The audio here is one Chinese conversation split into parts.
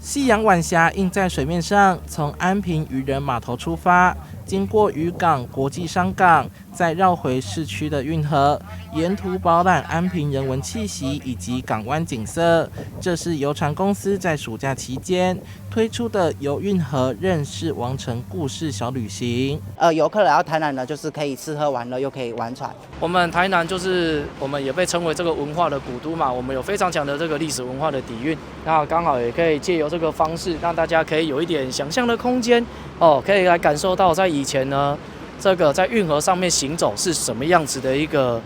夕阳晚霞映在水面上，从安平渔人码头出发，经过渔港、国际商港，再绕回市区的运河，沿途饱览安平人文气息以及港湾景色。这是邮船公司在暑假期间推出的游运河认识王城故事小旅行。游客来到台南呢，就是可以吃喝玩乐，又可以玩船。我们台南就是我们也被称为这个文化的古都嘛，我们有非常强的这个历史文化的底蕴，那刚好也可以借由这个方式，让大家可以有一点想象的空间哦，可以来感受到在以前呢，这个在运河上面行走是什么样子的一个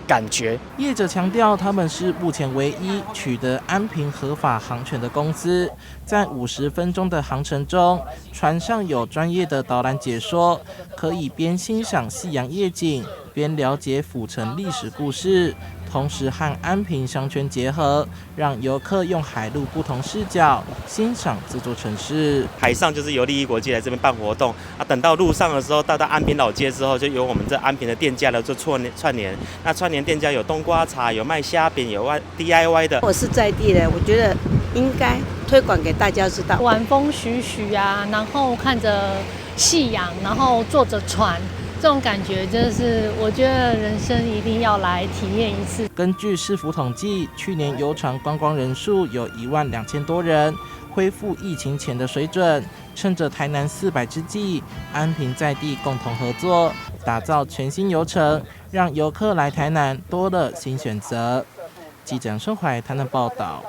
感觉。业者强调，他们是目前唯一取得安平合法航权的公司，在50分钟的航程中，船上有专业的导览解说，可以边欣赏夕阳夜景，边了解府城历史故事，同时和安平商圈结合，让游客用海陆不同视角欣赏这座城市。海上就是由利益国际来这边办活动啊，等到路上的时候，到安平老街之后，就由我们这安平的店家来做串联。那串联店家有冬瓜茶，有卖虾饼，有DIY 的。我是在地的，我觉得应该推广给大家知道。晚风徐徐啊，然后看着夕阳，然后坐着船。这种感觉就是我觉得人生一定要来体验一次。根据市府统计，去年游船观光人数有12000多人，恢复疫情前的水准。趁着台南400之际，安平在地共同合作，打造全新游程，让游客来台南多了新选择。记者杨顺怀台南报道。